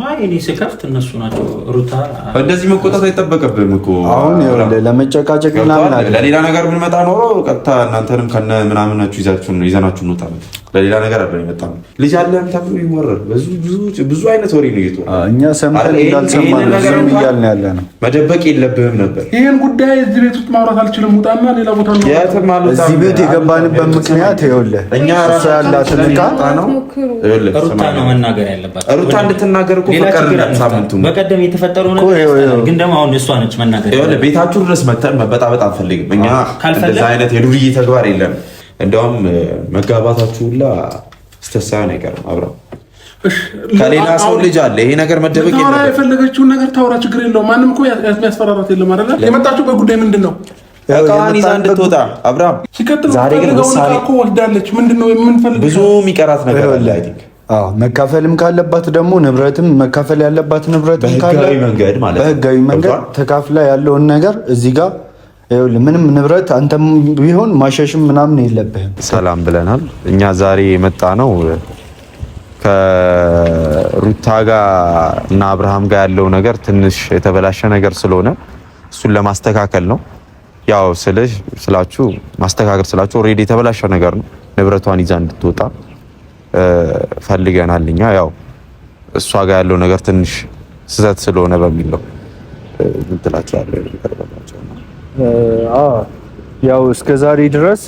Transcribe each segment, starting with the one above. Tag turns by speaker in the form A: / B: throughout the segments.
A: አይ እኔ ስከፍት እነሱ ናቸው ሩታ
B: እንደዚህ መቆጣት አይጠበቅብህም እኮ
C: አሁን ለመጨቃጨቅ ምናምን አይደለም።
B: ለሌላ ነገር ብንመጣ ኖሮ ቀጥታ እናንተንም ከነ ምናምናችሁ ይዘናችሁ እንውጣ ነበር። ለሌላ ነገር አይደለም የመጣው። ልጅ አለም ተብሎ ይወረር ብዙ አይነት ወሬ ነው ይቶ
C: እኛ ሰምተን እንዳልሰማን ዝም እያልን ያለ ነው።
B: መደበቅ የለብህም ነበር።
D: ይሄን ጉዳይ እዚህ ቤት ውስጥ ማውራት አልችልም። ውጣና ሌላ ቦታ ነው።
C: እዚህ ቤት የገባንበት ምክንያት ይኸውልህ እኛ ራሱ ያላትን ዕቃ ነው
A: ሩታ ነው መናገር ያለባት።
B: ሩታ እንድትናገር እኮ ፈቀድን። ሳምንቱ
A: በቀደም የተፈጠረው ነገር ግን ደግሞ አሁን እሷ ነች መናገር።
B: ይኸውልህ ቤታችሁ ድረስ መተን መበጣበጥ አንፈልግም። እኛ እንደዛ አይነት የዱርዬ ተግባር የለም። እንደውም መጋባታችሁ ሁላ ስተሳን አይቀርም። አብራ ከሌላ ሰው ልጅ አለ። ይሄ ነገር መደበቅ የለም።
D: የፈለገችውን ነገር ታውራ፣ ችግር የለውም። ማንም እኮ የሚያስፈራራት የለም አይደል? የመጣችሁ በጉዳይ ምንድን ነው?
B: እቃዋን ይዛ እንድትወጣ አብርሃም።
D: ዛሬ ግን ውሳኔ እኮ ወስዳለች። ምንድን ነው የምንፈልገው?
B: ብዙ የሚቀራት ነገር አለ። አይ ቲንክ
C: መካፈልም ካለባት ደግሞ ንብረትም መካፈል ያለባት ንብረትም ካለ በህጋዊ መንገድ ተካፍላ ያለውን ነገር እዚህ ጋር ምንም ንብረት አንተም ቢሆን ማሸሽም ምናምን የለብህም።
B: ሰላም ብለናል። እኛ ዛሬ የመጣ ነው ከሩታ ጋር እና አብርሃም ጋር ያለው ነገር ትንሽ የተበላሸ ነገር ስለሆነ እሱን ለማስተካከል ነው። ያው ስላችሁ ማስተካከል ስላችሁ ኦልሬዲ የተበላሸ ነገር ነው። ንብረቷን ይዛ እንድትወጣ ፈልገናል። እኛ ያው እሷ ጋር ያለው ነገር ትንሽ ስህተት ስለሆነ በሚል ነው እንትላችኋለሁ።
C: ያው እስከ ዛሬ ድረስ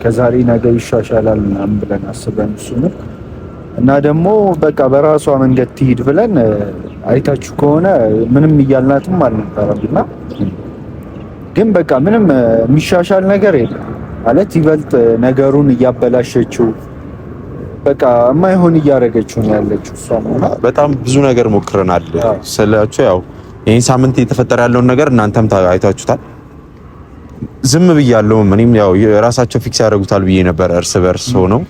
C: ከዛሬ ነገ ይሻሻላል ምናምን ብለን አስበን እሱን እና ደግሞ በቃ በራሷ መንገድ ትሂድ ብለን አይታችሁ ከሆነ ምንም እያልናትም አልነበረምና ግን በቃ ምንም የሚሻሻል ነገር የለም ማለት ይበልጥ ነገሩን እያበላሸችው በቃ የማይሆን እያደረገችው ነው ያለችው።
B: በጣም ብዙ ነገር ሞክረናል ስላችሁ ያው ይሄን ሳምንት እየተፈጠረ ያለውን ነገር እናንተም አይታችሁታል። ዝም ብያለሁ። እኔም ያው የራሳቸው ፊክስ ያደርጉታል ብዬ ነበር እርስ በርስ ሆነው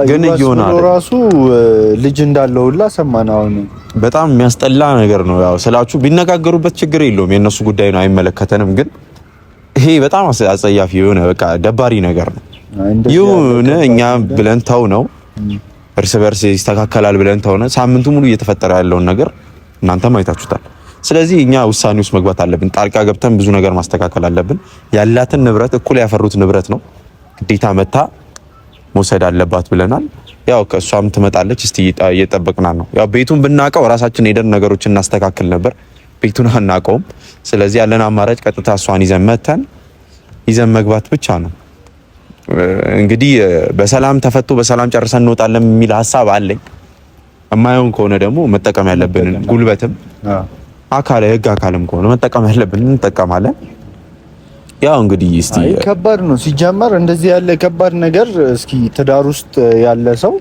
B: ግን ይሆናል
C: ራሱ ልጅ እንዳለው ሁላ ሰማን። አሁን
B: በጣም የሚያስጠላ ነገር ነው። ያው ስላችሁ ቢነጋገሩበት ችግር የለውም የነሱ ጉዳይ ነው፣ አይመለከተንም። ግን ይሄ በጣም አጸያፊ የሆነ በቃ ደባሪ ነገር ነው። ይሁን እኛ ብለን ተው ነው እርስ በርስ ይስተካከላል ብለን ተው ነው። ሳምንቱ ሙሉ እየተፈጠረ ያለውን ነገር እናንተም አይታችሁታል። ስለዚህ እኛ ውሳኔ ውስጥ መግባት አለብን። ጣልቃ ገብተን ብዙ ነገር ማስተካከል አለብን። ያላትን ንብረት እኩል ያፈሩት ንብረት ነው፣ ግዴታ መታ መውሰድ አለባት ብለናል። ያው ከሷም ትመጣለች። እስቲ እየጠበቅናት ነው። ያው ቤቱን ብናቀው ራሳችን ሄደን ነገሮችን እናስተካክል ነበር። ቤቱን አናቀውም። ስለዚህ ያለን አማራጭ ቀጥታ እሷን ይዘን መግባት ብቻ ነው። እንግዲህ በሰላም ተፈቶ በሰላም ጨርሰን እንወጣለን የሚል ሐሳብ አለኝ። የማይሆን ከሆነ ደግሞ መጠቀም ያለብን ጉልበትም የህግ አካልም ከሆነ መጠቀም ያለብን እንጠቀማለን። ያው እንግዲህ እስቲ
C: ከባድ ነው ሲጀመር እንደዚህ ያለ ከባድ ነገር። እስኪ ትዳር ውስጥ ያለ ሰው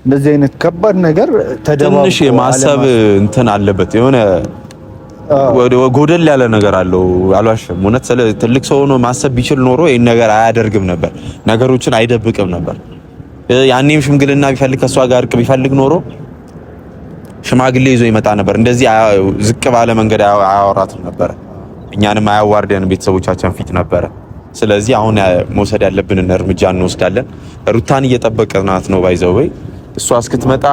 C: እንደዚህ አይነት ከባድ ነገር
B: ትንሽ የማሰብ እንትን አለበት። የሆነ ጎደል ያለ ነገር አለው። አልዋሽም። እውነት ትልቅ ሰው ሆኖ ማሰብ ቢችል ኖሮ ይሄን ነገር አያደርግም ነበር፣ ነገሮችን አይደብቅም ነበር። ያኔም ሽምግልና ቢፈልግ ከሷ ጋር እርቅ ቢፈልግ ኖሮ ሽማግሌ ይዞ ይመጣ ነበር። እንደዚህ ዝቅ ባለ መንገድ አያወራትም ነበር። እኛንም አያዋርደን ቤተሰቦቻችን ፊት ነበረ። ስለዚህ አሁን መውሰድ ያለብንን እርምጃ እንወስዳለን። ሩታን እየጠበቅናት ነው። ባይዘው እሷ እስክትመጣ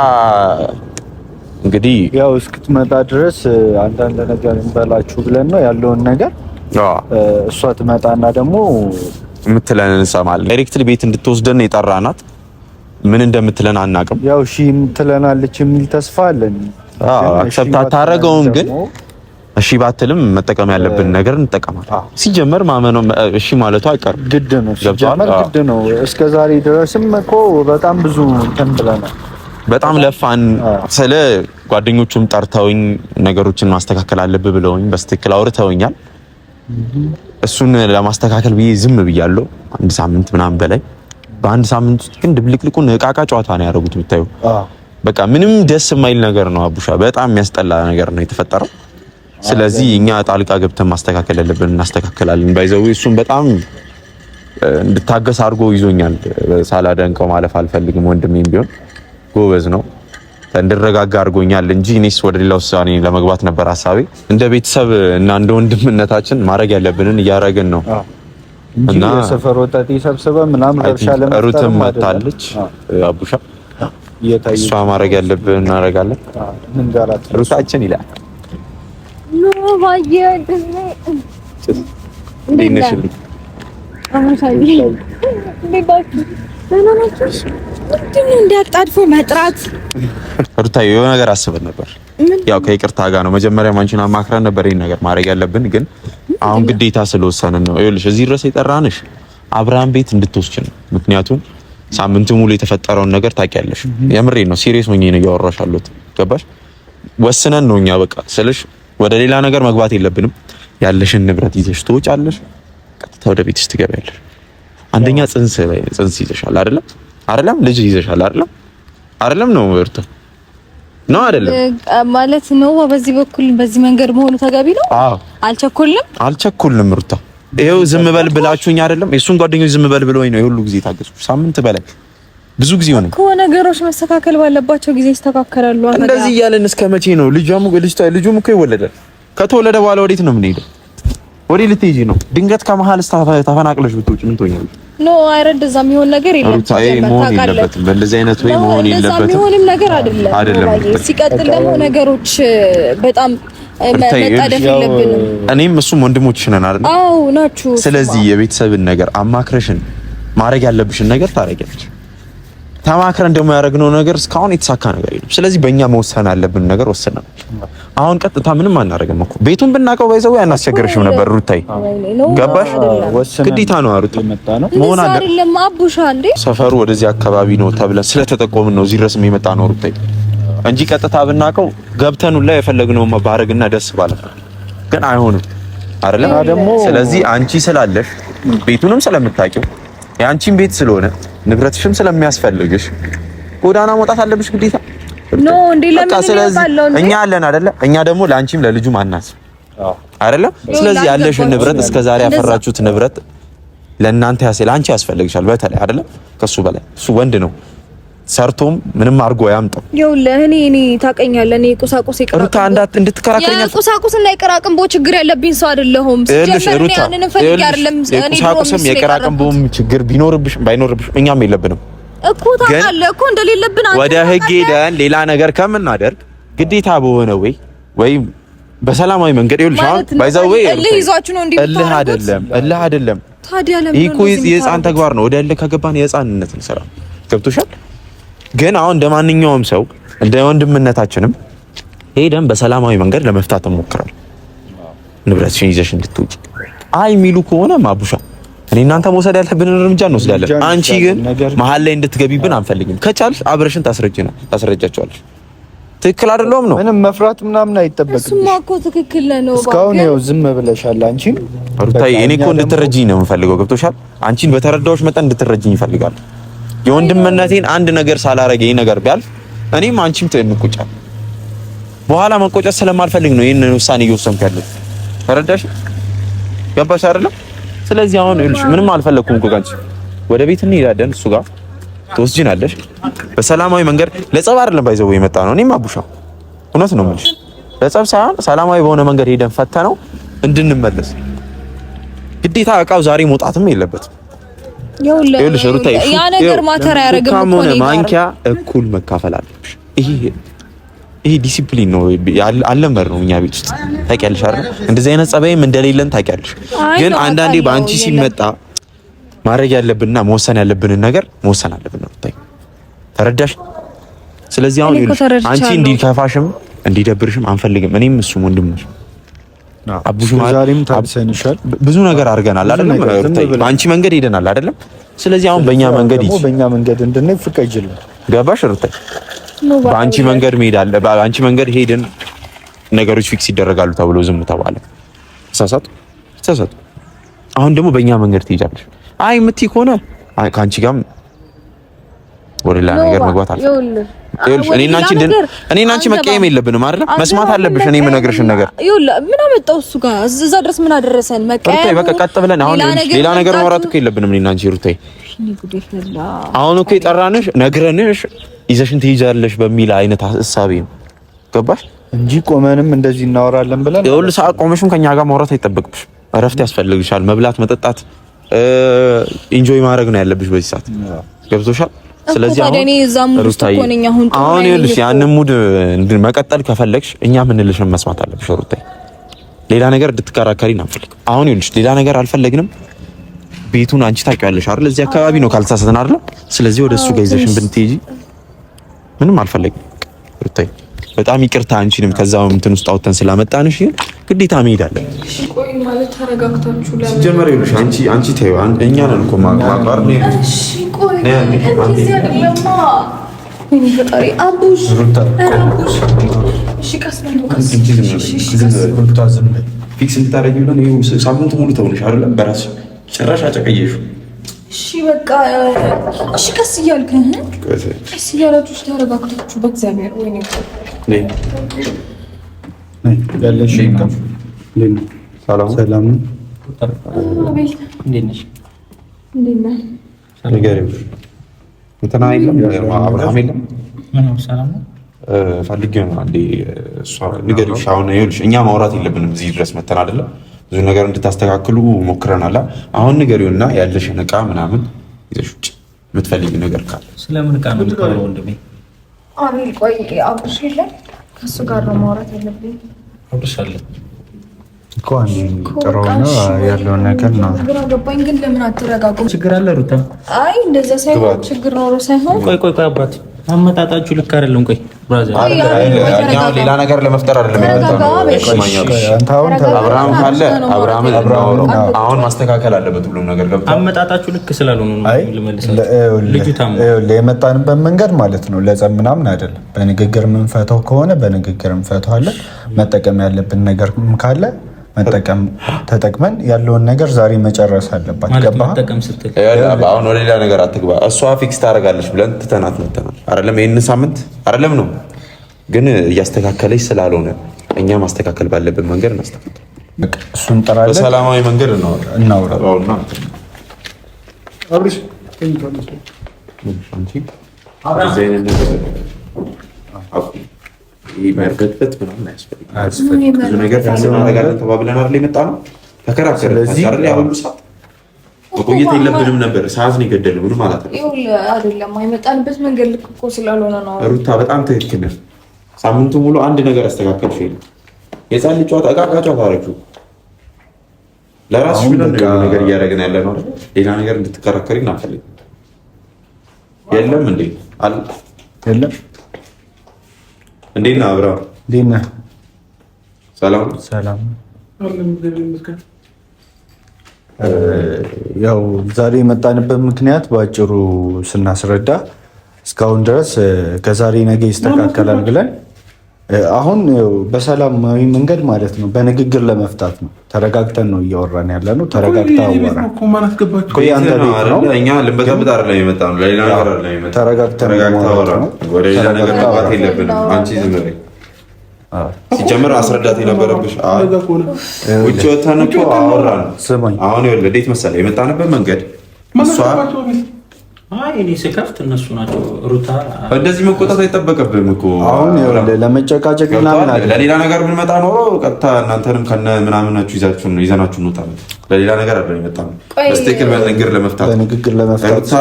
B: እንግዲህ
C: ያው እስክትመጣ ድረስ አንዳንድ ነገር እንበላችሁ ብለን ነው ያለውን ነገር እሷ ትመጣና ደግሞ
B: የምትለን እንሰማለን። ዳይሬክትሊ ቤት እንድትወስደን የጠራናት ምን እንደምትለን አናውቅም።
C: ያው እሺ የምትለናለች የሚል ተስፋ አለን።
B: አክሰፕት አታረገውም፣ ግን እሺ ባትልም መጠቀም ያለብን ነገር እንጠቀማለን። ሲጀመር ማመነው እሺ ማለቱ አይቀርም፣
C: ግድ ነው። ሲጀመር ግድ ነው። እስከዛሬ ድረስም እኮ በጣም ብዙ እንትን ብለናል።
B: በጣም ለፋን። ስለ ጓደኞቹም ጠርተውኝ ነገሮችን ማስተካከል አለብህ ብለውኝ በስትክክል አውርተውኛል። እሱን ለማስተካከል ብዬ ዝም ብያለሁ አንድ ሳምንት ምናምን በላይ። በአንድ ሳምንት ውስጥ ግን ድብልቅልቁን እቃቃ ጨዋታ ነው ያደረጉት ብታዩ። በቃ ምንም ደስ የማይል ነገር ነው አቡሻ፣ በጣም የሚያስጠላ ነገር ነው የተፈጠረው። ስለዚህ እኛ ጣልቃ ገብተን ማስተካከል ያለብን እናስተካክላለን። ባይዘው እሱን በጣም እንድታገስ አድርጎ ይዞኛል። ሳላደንቀው ማለፍ አልፈልግም። ወንድሜም ቢሆን ጎበዝ ነው፣ እንድረጋጋ አድርጎኛል እንጂ እኔስ ወደ ሌላ ውሳኔ ለመግባት ነበር ሐሳቤ። እንደ ቤተሰብ እና እንደ ወንድምነታችን ማድረግ ያለብንን እያደረግን ነው
C: እና ሰፈር ወጣት ሰብስበን ምናምን እርሻ ለመስጠት
B: ሩትም መጣለች አቡሻ
C: እየታየ
B: እሷ ማድረግ ያለብን እናደርጋለን።
C: ምን ጋራት
B: ሩታችን ይላል
E: ኖ ባየ
B: እንዴነሽልኝ
E: አሁን እንዲያጣድፎ መጥራት
B: ሩታዬ የሆነ ነገር አስበን ነበር። ያው ከይቅርታ ጋር ነው መጀመሪያ ማንቺን አማክረን ነበር ይሄን ነገር ማድረግ ያለብን፣ ግን አሁን ግዴታ ስለወሰንን ነው። ይኸውልሽ እዚህ ድረስ የጠራንሽ አብርሃም ቤት እንድትወስጂ ነው። ምክንያቱም ሳምንቱ ሙሉ የተፈጠረውን ነገር ታውቂያለሽ። የምሬን ነው፣ ሲሪየስ ሆኜ ነው እያወራሽ ያለሁት። ገባሽ? ወስነን ነው እኛ በቃ ስልሽ ወደ ሌላ ነገር መግባት የለብንም። ያለሽን ንብረት ይዘሽ ትወጫለሽ፣ ቀጥታ ወደ ቤትሽ ትገቢያለሽ። አንደኛ ጽንስ ይዘሻል አይደለም? ልጅ ይዘሻል አይደለም? ነው ወርቶ ነው አይደለም
E: ማለት ነው። በዚህ በኩል በዚህ መንገድ መሆኑ ተገቢ ነው።
B: አዎ አልቸኩልም ሩታ። ይሄው ዝም በል ብላችሁኝ አይደለም? የሱን ጓደኞች ዝም በል ብለውኝ ነው የሁሉ ጊዜ ታገስኩ። ሳምንት በላይ ብዙ ጊዜ ሆነ እኮ። ነገሮች መስተካከል ባለባቸው ጊዜ ይስተካከላሉ። እንደዚህ እያለን እስከ መቼ ነው? ልጁም እኮ ይወለዳል። ከተወለደ በኋላ ወዴት ነው የምንሄደው? ወዴት ልትሄጂ ነው? ድንገት ከመሀል ተፈናቅለሽ ብትወጪ ምን ትሆኛለሽ?
E: ኖ አይረድ እዛ የሚሆን ነገር የለም።
B: ሩታዬ መሆን የለበትም። በእንደዚህ አይነት ወይ መሆን የለበትም።
E: የሚሆንም ነገር አይደለም። ሲቀጥል ደግሞ ነገሮች በጣም መጣደፍ የለብንም።
B: እኔም እሱም ወንድሞችሽ ነን አይደል?
E: አዎ ናችሁ።
B: ስለዚህ የቤተሰብን ነገር አማክረሽን ማድረግ ያለብሽን ነገር ታደርጊያለሽ። ተማክረን ደግሞ ያደረግነው ነገር እስካሁን የተሳካ ነገር የለም። ስለዚህ በእኛ መወሰን ያለብን ነገር ወሰናል። አሁን ቀጥታ ምንም አናደርግም እኮ ቤቱን ብናውቀው ባይዘው ያናስቸግርሽም ነበር ሩታይ። ገባሽ? ግዴታ ነው አሩት መሆን አለ
E: አይደለም አቡሻ እንዴ።
B: ሰፈሩ ወደዚህ አካባቢ ነው ተብለን ስለተጠቆምን ነው እዚህ ድረስ የመጣ ነው ሩታይ እንጂ ቀጥታ ብናውቀው ገብተን ሁላ የፈለግነው ማባረግና ደስ ባለ ግን አይሆንም አይደለም። ስለዚህ አንቺ ስላለሽ ቤቱንም ስለምታውቂው የአንቺን ቤት ስለሆነ ንብረትሽም ስለሚያስፈልግሽ ጎዳና መውጣት አለብሽ ግዴታ
E: ኖ እንዴ። ለምን
B: ስለዚህ እኛ አለን አይደለ? እኛ ደግሞ ለአንቺም ለልጁም አናስ አይደለ? ስለዚህ ያለሽን ንብረት እስከዛሬ ያፈራችሁት ንብረት ለእናንተ ለአንቺ ያስፈልግሻል በተለይ አይደለ? ከሱ በላይ እሱ ወንድ ነው፣ ሰርቶም ምንም አድርጎ ያምጣው።
E: ይኸውልህ እኔ ታውቀኛለህ፣ እኔ ቁሳቁስ ይቀራቅም
B: ሩታ እንድትከራከረኝ
E: ቁሳቁስና ይቀራቅም ችግር ያለብኝ ሰው አይደለሁም። ሲጀምር ያንን ፈልግ አይደለም እኔ
B: ቁሳቁስም የቀራቅም ችግር ቢኖርብሽም ባይኖርብሽም እኛም የለብንም
E: እኮ ታውቃለህ እኮ እንደሌለብን አንተ
B: ወደ ህግ ሄደን ሌላ ነገር ከምናደርግ ግዴታ በሆነ ወይ በሰላማዊ መንገድ ይኸውልሽ አሁን ባይዛው ወይ
E: እልህ ይዟችሁ ነው እንዴ?
B: እልህ አይደለም
E: ታዲያ ለምን
B: ይሄ እኮ የህፃን ተግባር ነው። ወደ እልህ ከገባን የህፃንነት ነው ስራ። ገብቶሻል? ግን አሁን እንደማንኛውም ሰው እንደ ወንድምነታችንም ሄደን በሰላማዊ መንገድ ለመፍታት እንሞክራለን። ንብረትሽን ይዘሽ እንድትውጪ አይ የሚሉ ከሆነ ማቡሻ እኔ እናንተ መውሰድ ያለብን እርምጃ እንወስዳለን። አንቺ ግን መሀል ላይ እንድትገቢብን አንፈልግም። ከቻልሽ አብረሽን ታስረጃቸዋለሽ። ትክክል አይደለም ነው
C: ምንም መፍራት ምናምን አይጠበቅም።
E: እሱማ እኮ ትክክል ነው።
C: እስካሁን ይኸው ዝም ብለሻል። አንቺን
B: ሩታዬ እኔ እኮ እንድትረጂኝ ነው የምፈልገው። ገብቶሻል? አንቺን በተረዳሁሽ መጠን እንድትረጂኝ ይፈልጋል። የወንድምነቴን አንድ ነገር ሳላረግ ይሄ ነገር ቢያልፍ እኔም አንቺም ትንቁጫል። በኋላ መቆጨት ስለማልፈልግ ነው ይሄን ውሳኔ እየወሰንኩ ያለሁት። ተረዳሽ? ገባሽ አይደለም? ስለዚህ አሁን እልሽ ምንም አልፈለኩም እኮ ጋንቺ ወደ ቤት እንሄዳለን። እሱ ጋር ትወስጂናለሽ በሰላማዊ መንገድ። ለጸብ አይደለም ባይዘው የመጣ ነው። እኔም አቡሻ እውነት ነው የምልሽ፣ ለጸብ ሳይሆን ሰላማዊ በሆነ መንገድ ሄደን ፈተነው እንድንመለስ። ግዴታ እቃው ዛሬ መውጣትም የለበትም። ይኸውልሽ ሩታዬ
E: ያ ነገር ማተር ያደርግም እኮ ነው።
B: ማንኪያ እኩል መካፈል አለብሽ። ይሄ ዲሲፕሊን ነው አለመር ነው እኛ ቤት ውስጥ ታውቂያለሽ አይደል? እንደዚህ አይነት ጸባይም እንደሌለን ታውቂያለሽ። ግን አንዳንዴ በአንቺ ሲመጣ ማድረግ ያለብንና መወሰን ያለብንን ነገር መወሰን አለብን። ሩታዬ ተረዳሽ? ስለዚህ አሁን አንቺ እንዲከፋሽም እንዲደብርሽም አንፈልግም። እኔም እሱም ወንድምሽ አቡሽ
C: ዛሬም ታብሰንሻል።
B: ብዙ ነገር አድርገናል አይደለም? በአንቺ መንገድ ሄደናል አይደለም? ስለዚህ አሁን በእኛ መንገድ ይጂ
C: በእኛ መንገድ እንድንሄድ ፍቀጅልን።
B: ገባሽ ሩታዬ? በአንቺ መንገድ መሄድ አለ። በአንቺ መንገድ ሄደን ነገሮች ፊክስ ይደረጋሉ ተብሎ ዝም ተባለ። ተሳሳቱ። አሁን ደግሞ በእኛ መንገድ ትሄጃለሽ። አይ የምትይ ከሆነ ከአንቺ ጋርም ወደ ሌላ ነገር መግባት አለ። ይኸውልሽ እኔና አንቺ መቀየም የለብንም አይደል? መስማት አለብሽ። እኔ የምነግርሽን ነገር
E: ይኸውልህ ምን አመጣው እሱ ጋር እዛ ድረስ ምን አደረሰን? መቀየም
B: በቃ ቀጥ ብለን አሁን ሌላ ነገር ማውራት እኮ የለብንም እኔና አንቺ ሩታዬ። አሁን እኮ የጠራንሽ ነግረንሽ ይዘሽን ትይዛለሽ በሚል አይነት ሐሳቤ ነው። ገባሽ?
C: እንጂ ቆመንም እንደዚህ እናወራለን ብለን
B: ይኸውልህ ሰዓት ቆመሽም ከኛ ጋር ማውራት አይጠበቅብሽ። እረፍት ያስፈልግሻል። መብላት፣ መጠጣት፣ ኢንጆይ ማድረግ ነው ያለብሽ በዚህ ሰዓት። ገብቶሻል? ስለዚህ አሁን ይኸውልሽ ያንን ሙድ መቀጠል ከፈለግሽ እኛ ምንልሽን መስማት አለብሽ ሩታዬ። ሌላ ነገር እንድትከራከሪ አንፈልግም። አሁን ይኸውልሽ ሌላ ነገር አልፈለግንም። ቤቱን አንቺ ታውቂዋለሽ አይደል? እዚህ አካባቢ ነው ካልተሳሳተን አይደል? ስለዚህ ወደ እሱ ጋር ይዘሽን ብንትይጂ ምንም አልፈለግም ሩታዬ። በጣም ይቅርታ አንቺንም ከዛው እንትን ውስጥ አውጥተን ስላመጣንሽ ግዴታ መሄድ አለ።
E: እሺ ቆይ ማለት ተረጋግታችሁ ለምን
B: ሲጀመር ይኸውልሽ አንቺ ተይው እኛ ነን እኮ ማቋር ነው። እሺ ቆይ እንደዚህ አይደለማ።
E: ምን ፈጣሪ አቡሽ አቡሽ እሺ ቀስበን
B: ሩታ ዝም በይ። ፊክስ እንድታረጊው ነው ይኸው ሳምንት ሙሉ ተውልሽ አይደል? በራስሽ ጭራሽ አጨቀየሽው።
E: እሺ በቃ እሺ ቀስ እያልክ ቀስ እያላችሁ ተረጋግታችሁ በእግዚአብሔር ወይኔ
C: ያለሽ ሰላም ሰላም
E: አቤት እንዴት ነሽ? እንዴት ነህ?
B: ንገሪው እንትና የለም አብርሃም የለም
A: ምንም ሰላም ነው
B: ፈልጌው ነው አንዴ እሷ ንገሪው። አሁን ይኸውልሽ እኛ ማውራት የለብንም እዚህ ድረስ መተን አይደለ? ብዙ ነገር እንድታስተካክሉ ሞክረናል። አሁን ንገሪውና ያለሽን ዕቃ ምናምን ይዘሽ ውጭ የምትፈልጊ ነገር ካለ።
A: ስለምን ዕቃ ነው የምትቀረው ወንድሜ?
E: አቤል ቆይ አብርሽ የለም ከሱ ጋር ነው ማውራት ያለብኝ።
A: አብርሽ አለ
C: እኮ አንዴ ጥሩ ነው ያለውን ነገር ነው።
E: ግራ ገባኝ። ግን ለምን አትረጋጉም?
A: ችግር አለ ሩታ?
E: አይ እንደዛ ሳይሆን ችግር ኖሮ ሳይሆን
A: ቆይ አባት አመጣጣችሁ ልክ አይደለም። ቆይ ብራዘር
B: እኛ ሌላ ነገር ለመፍጠር አይደለም የመጣነው። አብርሃም ካለ አብርሃም አሁን ማስተካከል አለበት ሁሉም ነገር ገብቶ
A: አመጣጣችሁ ልክ ስላልሆነ ነው ልመልሰው። ልጁ ታሞ
C: የመጣንበት መንገድ ማለት ነው ለጸብ ምናምን አይደለም። በንግግር የምንፈታው ከሆነ በንግግር እንፈታዋለን። መጠቀም ያለብን ነገር ካለ መጠቀም ተጠቅመን ያለውን ነገር ዛሬ መጨረስ አለባት። ገባህ?
B: አሁን ወደ ሌላ ነገር አትግባ። እሷ ፊክስ ታደርጋለች ብለን ትተናት መተናል አይደለም? ይሄን ሳምንት አይደለም ነው ግን እያስተካከለች ስላልሆነ እኛ ማስተካከል ባለብን መንገድ እናስተካክል።
C: በቃ እሱን እንጠራለን።
B: በሰላማዊ መንገድ እናውራ።
D: አብርሽ
B: ይመርገጥበት ምናምን አያስፈልግም። ብዙ ነገር እናደርጋለን ተባብለን አይደል የመጣነው? ተከራከርን አይደል? ያው ሁሉ ሰዓት መቆየት የለብንም ነበር። ሰዓት ነው የገደለው። ምንም ማለት ነው
E: አይደለም። የመጣንበት መንገድ ልክ እኮ ስላልሆነ ነው።
B: ሩታ በጣም ትክክል ነህ። ሳምንቱ ሙሉ አንድ ነገር አስተካከልሽ የለም። የጻን ልጅ ጨዋታ ዕቃ ጨዋታ አደረግሽው። ለራስሽ ብለን ነገር እያደረግን ያለ ነው አይደል? ሌላ ነገር እንድትከራከሪ እናፈልግ የለም እንዴ አለ
C: የለም።
B: እንዴት ነህ አብርሃም?
C: እንዴት ነህ?
B: ሰላም
C: ሰላም። ያው ዛሬ የመጣንበት ምክንያት በአጭሩ ስናስረዳ እስካሁን ድረስ ከዛሬ ነገ ይስተካከላል ብለን አሁን በሰላማዊ መንገድ ማለት ነው በንግግር ለመፍታት ነው። ተረጋግተን ነው እያወራን ያለ ነው። ተረጋግተህ አወራ።
B: እኛ ልንበጠብጥ አይደለም የመጣነው፣ ለሌላ ነገር አይደለም የመጣነው። ተረጋግተህ አወራ። ወደ ሌላ ነገር መግባት የለብንም። አንቺ ዝም በይ። ሲጀምር አስረዳት የነበረብሽ ውጭ ወተን እኮ አወራን። አሁን ይኸውልህ እንዴት መሰለህ የመጣንበት መንገድ እሷ
A: እኔ ስከፍት እነሱ ናቸው። ሩታ
B: እንደዚህ መቆጣት አይጠበቅብህም እኮ።
C: አሁን ለመጨቃጨቅ ምናምን
B: ለሌላ ነገር ብንመጣ ኖሮ ቀጥታ እናንተንም ከነ ምናምናችሁ ይዘናችሁ እንውጣ። ለሌላ ነገር አይደለም የመጣነው። በስትክክል በንግግር ለመፍታት ሩታ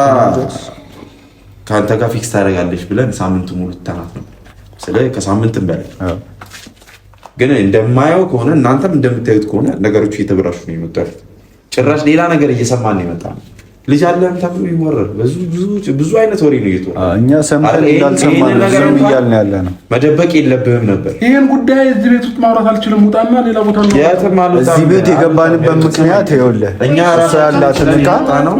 B: ከአንተ ጋር ፊክስ ታደርጋለች ብለን ሳምንቱ ሙሉ ትተናት ነው። ስለዚህ ከሳምንትም በላይ ግን እንደማየው ከሆነ እናንተም እንደምታዩት ከሆነ ነገሮቹ እየተበላሹ ነው የመጣው። ጭራሽ ሌላ ነገር እየሰማን ነው የመጣነው። ልጅ አለም ተብሎ ይወራል። ብዙ አይነት ወሬ ነው እየተወራ።
C: እኛ ሰምተን እንዳልሰማን ዝም እያልን ያለ ነው።
B: መደበቅ የለብህም ነበር።
D: ይሄን ጉዳይ እዚህ ቤት ውስጥ ማውራት አልችልም። ውጣና ሌላ ቦታ ነው።
C: እዚህ ቤት የገባንበት ምክንያት ይኸውልህ እኛ ራሱ ያላትን ዕቃ ነው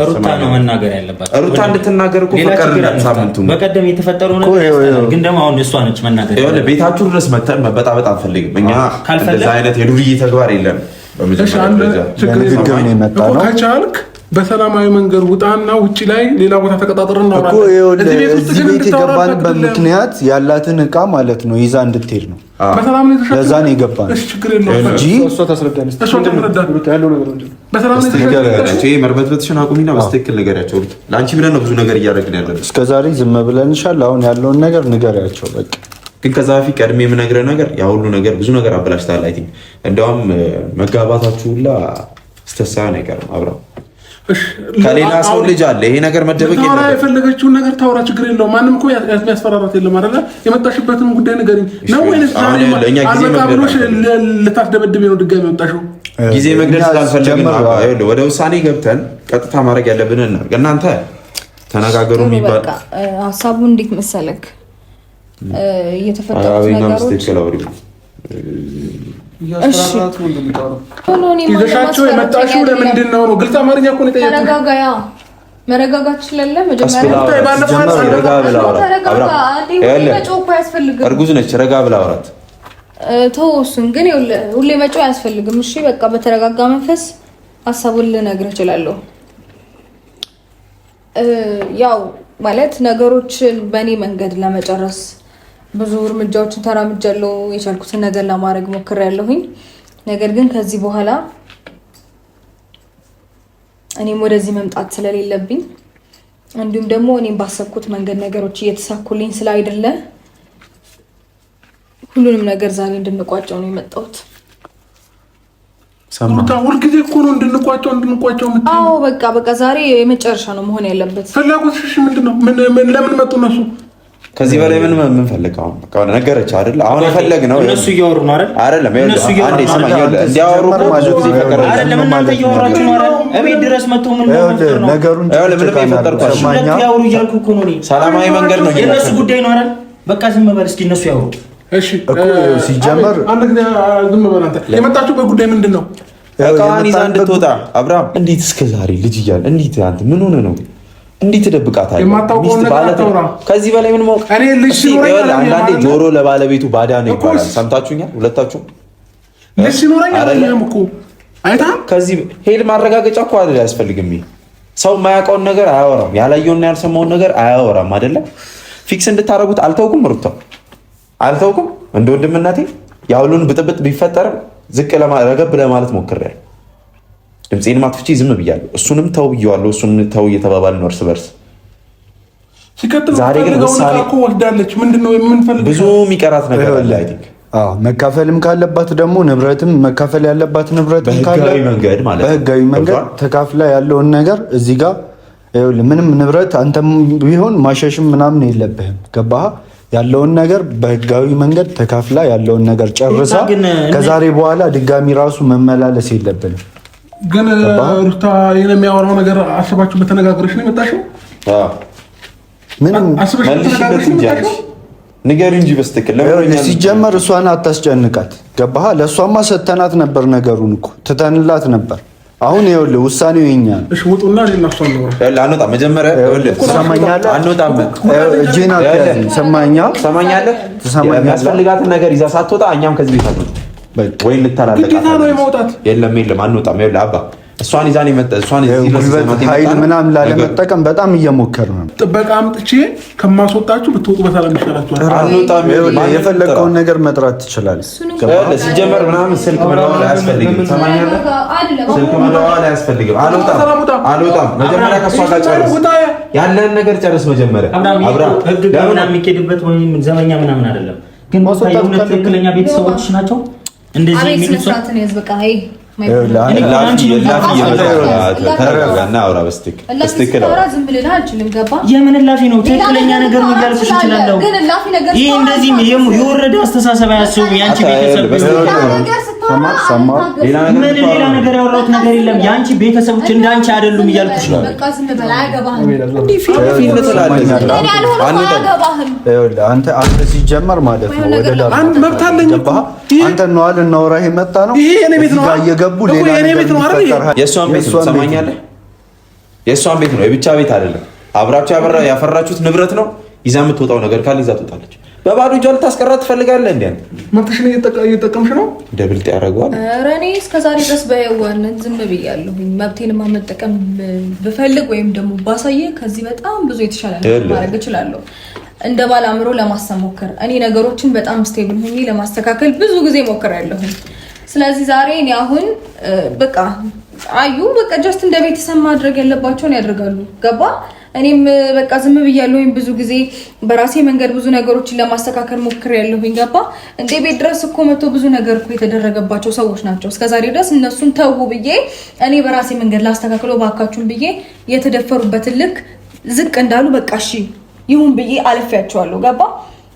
A: ሩታ ነው መናገር ያለባት።
B: ሩታ እንድትናገር እኮ ፈቀድላት። ሳምንቱ
A: በቀደም የተፈጠረው ነገር ግን ደግሞ አሁን እሷ ነች መናገር።
B: ይኸውልህ ቤታችሁ ድረስ መተን መበጣበጥ አንፈልግም። እኛ እንደዛ አይነት የዱርዬ ተግባር የለም። በመጀመሪያ ደረጃ
C: በንግግር ነው የመጣ ነው።
D: ከቻልክ በሰላማዊ መንገድ ውጣና ውጪ ላይ ሌላ ቦታ ተቀጣጥረን ነው
C: እኮ። እዚህ ቤት የገባንበት ምክንያት ያላትን ዕቃ ማለት ነው ይዛ እንድትሄድ ነው።
D: በሰላም ነው
C: ለዛ ነው የገባን እንጂ
D: እሷ ታስረዳን። እሷ ታስረዳን ያለው ነገር እንጂ በሰላም ነው
B: ይሄ መርበትበትሽን አቁሚና በስትክክል ንገሪያቸው። ለአንቺ ብለን ነው ብዙ ነገር እያደረግን ያለን።
C: እስከዛሬ ዝም ብለንሻል። አሁን ያለውን ነገር ንገሪያቸው በቃ።
B: ግን ከዛ በፊት ቀድሜ የምነግርህ ነገር ያ ሁሉ ነገር ብዙ ነገር አበላሽታል። አይ ቲንክ እንደውም መጋባታችሁ ሁላ ስተሳን አይቀርም አብረው ከሌላ ሰው ልጅ አለ። ይሄ ነገር መደበቅ የለም።
D: ታውራ የፈለገችውን ነገር ታውራ፣ ችግር የለውም። ማንም እኮ የሚያስፈራራት የለም አይደለ? የመጣሽበትን ጉዳይ ንገሪኝ ነው ወይስ አልበቃብሎሽ ልታስደበድብ ነው ድጋሚ የመጣሽው?
B: ጊዜ መግደል ስላልፈለግን ወደ ውሳኔ ገብተን ቀጥታ ማድረግ ያለብንን እናድርግ። እናንተ ተነጋገሩ የሚባል
E: ሀሳቡ እንዴት መሰለክ እየተፈጠሩት ነገሮች
D: ይዘሻቸው የመጣሽው ለምንድን ነው? ግልጽ አማርኛ እኮ ነው የጠየኩት።
E: ተረጋጋያ መረጋጋት ይችላል። መጀመሪያ
B: እርጉዝ ነች፣ ረጋ ብላ አውራት።
E: ተወሱን ግን ሁሌ መጮህ አያስፈልግም። እሺ በቃ በተረጋጋ መንፈስ ሀሳቡን ልነግርህ እችላለሁ። ያው ማለት ነገሮችን በእኔ መንገድ ለመጨረስ ብዙ እርምጃዎችን ተራምጃለሁ። የቻልኩትን ነገር ለማድረግ ሞክሬያለሁኝ። ነገር ግን ከዚህ በኋላ እኔም ወደዚህ መምጣት ስለሌለብኝ እንዲሁም ደግሞ እኔም ባሰብኩት መንገድ ነገሮች እየተሳኩልኝ ስላይደለ ሁሉንም ነገር ዛሬ እንድንቋጨው ነው የመጣሁት።
D: ሁልጊዜ እኮ ነው እንድንቋጨው የምትይው?
E: አዎ በቃ ዛሬ የመጨረሻ ነው መሆን ያለበት።
D: ፍላጎትሽ ምንድን ነው? ለምን መጡ እነሱ?
B: ከዚህ በላይ ምን ፈልገው? በቃ ነገረች አይደል? አሁን የፈለግነው
A: እነሱ እየወሩ ነው አይደል?
B: አይደለም አንዴ ሰማኝ። እንዲያወሩ ብዙ ጊዜ ፈቀረ
A: አይደለም። እናንተ እየወራችሁ ነው አይደል? እቤት ድረስ መጥተው ምን ነው
C: ነገሩን
A: ያወሩ እያልኩ እኮ ነው።
B: ሰላማዊ መንገድ ነው
A: የእነሱ ጉዳይ ነው አይደል? በቃ ዝም በል እስኪ እነሱ ያወሩ።
D: እሺ
C: እኮ ሲጀመር
D: አንድ ጊዜ ዝም በል አንተ። የመጣችሁበት ጉዳይ ምንድን ነው?
B: እቃዋን ይዛ እንድትወጣ አብርሃም። እንዴት እስከዛሬ ልጅ እያለ እንዴት አንተ ምን ሆነ ነው እንዴት ተደብቃታለህ?
D: የማታውቀው ነገር
B: ከዚህ በላይ ምን ማውቅ?
D: እኔ ልጅ ሲኖረኝ
B: አንዳንዴ ጆሮ ለባለቤቱ ባዳ ነው ይባላል። ሰምታችሁኛል ሁለታችሁ?
D: ልጅ ሲኖረኝ አይደለም እኮ አይታም።
B: ከዚህ ሄድ ማረጋገጫ እኮ አይደል ያስፈልግም። ሰው የማያውቀውን ነገር አያወራም፣ ያላየውና ያልሰማውን ነገር አያወራም አይደለ? ፊክስ እንድታረጉት አልተውኩም፣ ሩታ አልተውኩም። እንደ ወንድምነቴ ያሁሉን ብጥብጥ ቢፈጠርም ዝቅ ረገብ ለማለት ሞክሬያለሁ። ድምፄን ማጥፍቼ ዝም ብያለሁ። እሱንም ተው ብዬዋለሁ። እሱንም ተው እየተባባልን ነው እርስ በርስ።
D: ዛሬ ግን ውሳኔ እኮ ወስዳለች። ምንድነው የምንፈልገው?
B: ብዙ የሚቀራት ነገር አለ። አይ ቲንክ
C: መካፈልም ካለባት ደግሞ ንብረትም መካፈል ያለባት ንብረትም ካለ
B: በህጋዊ መንገድ ማለት ነው።
C: በህጋዊ መንገድ ተካፍላ ያለውን ነገር እዚህ ጋር ምንም ንብረት አንተም ቢሆን ማሸሽም ምናምን የለብህም። ገባህ? ያለውን ነገር በህጋዊ መንገድ ተካፍላ ያለውን ነገር ጨርሳ ከዛሬ በኋላ ድጋሚ ራሱ መመላለስ የለብንም።
D: ግን ሩታ ይሄን የሚያወራው ነገር አስባችሁ በተነጋገረሽ ነው የመጣሽው?
C: ምንም
D: አስበሽ በተነጋገረሽ ነው የመጣሽው?
B: ንገሪ እንጂ በስተክል
C: ሲጀመር እሷን አታስጨንቃት። ገባህ? ለእሷማ ሰተናት ነበር፣ ነገሩን እኮ ትተንላት ነበር። አሁን ይኸውልህ ውሳኔው የኛ ነው።
D: እሺ ውጡና ለናፍሷን ነው
B: አንወጣም። መጀመሪያ
C: ትሰማኛለህ? አንወጣም። እጄን አትያዝ። ትሰማኛለህ?
B: የሚያስፈልጋትን ነገር ይዛ ሳትወጣ እኛም ከዚህ ቤት አትወጣም። ወይ ልታላለቃት
D: ግዴታ ነው የመውጣት።
B: የለም አንወጣም። ይኸውልህ አባ እሷን ይዛን የመጣ እሷን
C: ኃይል ምናምን ላለመጠቀም በጣም እየሞከርን ነው።
D: ጥበቃ አምጥቼ ከማስወጣችሁ ብትወጡ በሰላም ይሻላችኋል።
B: አንወጣም።
C: የፈለግከውን ነገር መጥራት ትችላለህ።
B: ሲጀመር ምናምን ስልክ መደወል አያስፈልግም። ትሰማኛለህ? ስልክ መደወል አያስፈልግም። አልወጣም። መጀመሪያ ከእሷ ጋር ጨርስ፣ ያለን ነገር ጨርስ። መጀመሪያ
A: አብርሃም ህግ ጋር የሚኬድበት ወይም ዘመኛ ምናምን አይደለም። ግን የእውነት ትክክለኛ ቤተሰቦች ናቸው እንደዚህ የሚሉት የምን እላፊ ነው? ትክክለኛ ነገር ነው እያልኩሽ እችላለሁ። ይህ እንደዚህ የወረደ አስተሳሰብ አያስቡ። የአንቺ ቤተሰብ ሌላ ነገር ያወራሁት ነገር የለም። የአንቺ ቤተሰቦች እንዳንቺ አይደሉም እያልኩሽ ነው።
C: አንተ ሲጀመር ማለት ነው ወደ
D: መብት አለኝ።
C: አንተ ነው አለ እናወራ የመጣ ነው።
D: ይሄ የኔ ቤት ነው
C: እየገቡ ሌላ
D: ቤት ነው አይደል?
B: የእሷን ቤት ነው። ትሰማኛለህ? የእሷን ቤት ነው፣ የብቻ ቤት አይደለም። አብራችሁ ያፈራችሁት ንብረት ነው። ይዛ የምትወጣው ነገር ካለ ይዛ ትወጣለች። በባዶ እጇ ልታስቀራት ትፈልጋለህ? እንዴ
D: መብትሽን እየተጠቀምሽ ነው።
B: ደብልጥ ያደርገዋል።
E: ኧረ እኔ እስከዛሬ ድረስ በየዋህነት ዝም ብያለሁ። መብቴንማ መጠቀም ብፈልግ ወይም ደግሞ ባሳየ ከዚህ በጣም ብዙ የተሻለ ማድረግ እችላለሁ። እንደ ባለ አእምሮ ለማሰብ ሞክር። እኔ ነገሮችን በጣም ስቴብል ሆኜ ለማስተካከል ብዙ ጊዜ ሞክሬያለሁ። ስለዚህ ዛሬ እኔ አሁን በቃ አዩ በቃ ጀስት እንደ ቤተሰብ ማድረግ ያለባቸውን ያደርጋሉ። ገባ? እኔም በቃ ዝም ብያለሁኝ። ብዙ ጊዜ በራሴ መንገድ ብዙ ነገሮችን ለማስተካከል ሞክሬያለሁኝ። ገባ እንዴ ቤት ድረስ እኮ መጥቶ ብዙ ነገር እኮ የተደረገባቸው ሰዎች ናቸው እስከዛሬ ድረስ። እነሱን ተው ብዬ እኔ በራሴ መንገድ ላስተካክለው ባካችሁን ብዬ የተደፈሩበትን ልክ ዝቅ እንዳሉ በቃ እሺ ይሁን ብዬ አልፌያቸዋለሁ። ገባ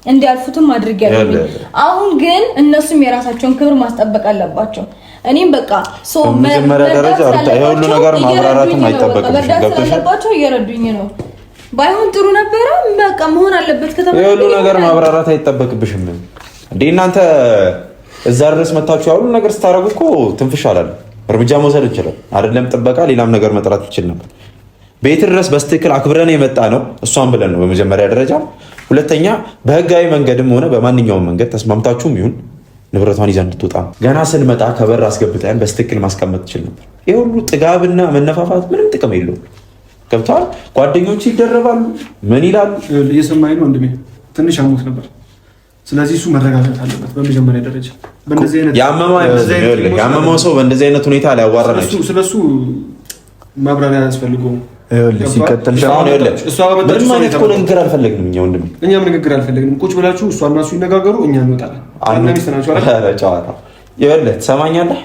E: እንዲያልፉትም አድርጌያለሁ። አሁን ግን እነሱም የራሳቸውን ክብር ማስጠበቅ አለባቸው። እኔም በቃ
B: መጀመሪያ ደረጃ ሁሉ ነገር ማብራራትም አይጠበቅም።
E: ገብቶሻል? እየረዱኝ ነው። ባይሆን ጥሩ ነበረ። በቃ መሆን አለበት ከተባለ
B: ሁሉ ነገር ማብራራት አይጠበቅብሽም እንዴ እናንተ እዛ ድረስ መታችሁ ሁሉ ነገር ስታረጉ እኮ ትንፍሽ አላለም። እርምጃ መውሰድ እንችላለን አይደለም? ጥበቃ ሌላም ነገር መጥራት እንችል ነበር። ቤት ድረስ በስትክክል አክብረን የመጣ ነው እሷን ብለን ነው በመጀመሪያ ደረጃ። ሁለተኛ በህጋዊ መንገድም ሆነ በማንኛውም መንገድ ተስማምታችሁም ይሁን ንብረቷን ይዛ እንድትወጣ ገና ስንመጣ ከበር አስገብተን በስትክክል ማስቀመጥ ይችል ነበር። ይሄ ሁሉ ጥጋብና መነፋፋት ምንም ጥቅም የለውም። ገብቷል? ጓደኞች ይደረባሉ፣ ምን ይላሉ?
D: እየሰማኝ ነው ወንድሜ፣ ትንሽ አሞት ነበር። ስለዚህ እሱ መረጋጋት አለበት በመጀመሪያ ደረጃ። በእንደዚህ አይነት
B: ያመመው ሰው በእንደዚህ አይነት ሁኔታ ላይ ያዋራናችሁ
D: ስለሱ ማብራሪያ ያስፈልገው።
C: ሲቀጥል
B: ምንም አይነት እኮ ንግግር አልፈለግንም እኛ ወንድሜ፣
D: እኛም ንግግር አልፈለግንም። ቁጭ ብላችሁ እሷ እና እሱ ይነጋገሩ፣ እኛ እንወጣለን።
B: ይኸውልህ ትሰማኛለህ?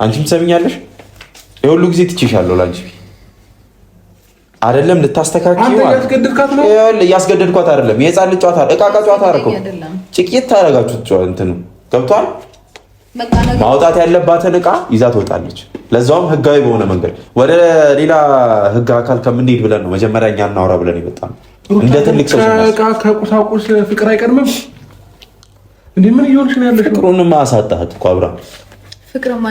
B: አንቺም ትሰሚኛለሽ? የሁሉ ጊዜ ትችሻለሁ ላንቺ አይደለም ልታስተካክዪው እያስገደድኳት አይደለም። የህፃን ልጅ ጨዋታ ዕቃ ጨዋታ አደረገው ጭቂት ታደርጋችሁ እንትኑ ገብቷል። ማውጣት ያለባትን ዕቃ ይዛ ትወጣለች። ለዛውም ህጋዊ በሆነ መንገድ ወደ ሌላ ህግ አካል ከምንሄድ ብለን ነው መጀመሪያ እኛ እናውራ ብለን የመጣነው። እንደ ትልቅ ሰው
D: ከቁሳቁስ ፍቅር አይቀድምም እንዴ? ምን እየሆንሽ ነው ያለሽ?
B: ፍቅሩንማ አሳጣሃት እኮ አብራ።
E: ፍቅርማ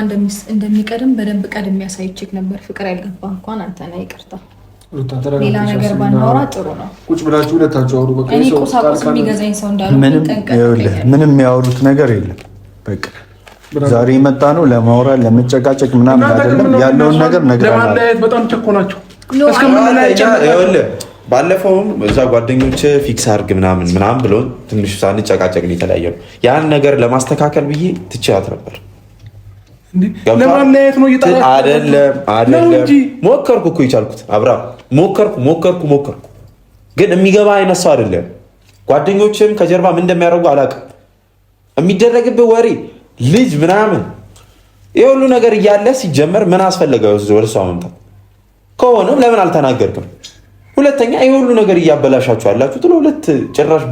E: እንደሚቀድም በደንብ ቀድም ያሳይቼክ ነበር። ፍቅር ያልገባ እንኳን አንተ ነህ። ይቅርታ ሌላ ነገር ባናወራ ጥሩ ነው።
D: ቁጭ ብላችሁ ሁለታችሁ አውሩ። በቃ
E: እኔ ቁሳቁስ የሚገዛኝ ሰው እንዳልሆነ
C: ምንም የሚያወሩት ነገር የለም። በቃ ዛሬ መጣ ነው ለማውራት ለመጨቃጨቅ ምናምን አይደለም። ያለውን ነገር
D: ለማለያየት በጣም ቸኮናችሁ።
B: ባለፈውም እዛ ጓደኞች ፊክስ አድርግ ምናምን ብሎ ትንሽ ሳንጨቃጨቅ ነው የተለያየው። ያን ነገር ለማስተካከል ብዬ ትችያት ነበር።
D: ለማለያየት ነው
B: አይደለም። ሞከርኩ እኮ የቻልኩት አብርሃም፣ ሞከርኩ ግን የሚገባ አይነት ሰው አይደለም። ጓደኞችም ከጀርባ ምን እንደሚያደርጉ አላውቅም። የሚደረግብህ ወሬ ልጅ ምናምን ይሄ ሁሉ ነገር እያለ ሲጀመር ምን አስፈለገ ወደ እሷ መምጣት? ከሆነም ለምን አልተናገርክም? ሁለተኛ ይሄ ሁሉ ነገር እያበላሻችሁ ያላችሁት ለሁለት ጭራሽ